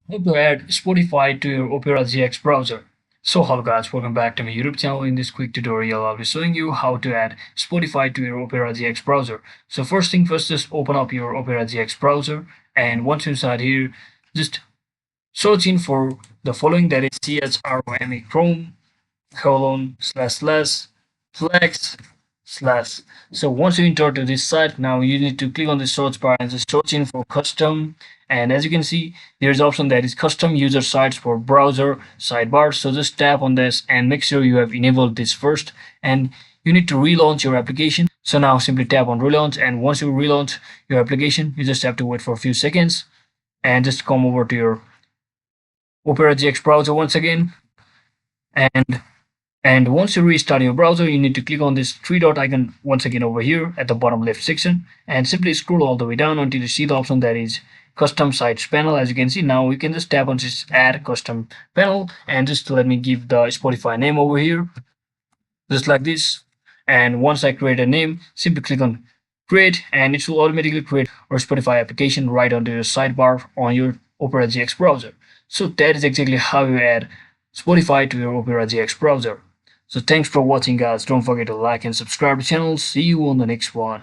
How to add Spotify to your Opera GX browser. So hello guys, welcome back to my YouTube channel. In this quick tutorial, I'll be showing you how to add Spotify to your Opera GX browser. So first thing first, just open up your Opera GX browser, and once inside here, just search in for the following, that is Chrome colon slash slash flex slash. So once you enter to this site, now you need to click on the search bar and just search in for custom. And as you can see, there's option that is custom user sites for browser sidebar. So just tap on this and make sure you have enabled this first. And you need to relaunch your application. So now simply tap on relaunch, and once you relaunch your application, you just have to wait for a few seconds and just come over to your Opera GX browser once again. And once you restart your browser, you need to click on this three dot icon once again over here at the bottom left section, and simply scroll all the way down until you see the option that is custom sites panel. As you can see, now you can just tap on this add custom panel, and just let me give the Spotify name over here, just like this. And once I create a name, simply click on create, and it will automatically create our Spotify application right onto your sidebar on your Opera GX browser. So that is exactly how you add Spotify to your Opera GX browser. So thanks for watching guys. Don't forget to like and subscribe to the channel. See you on the next one.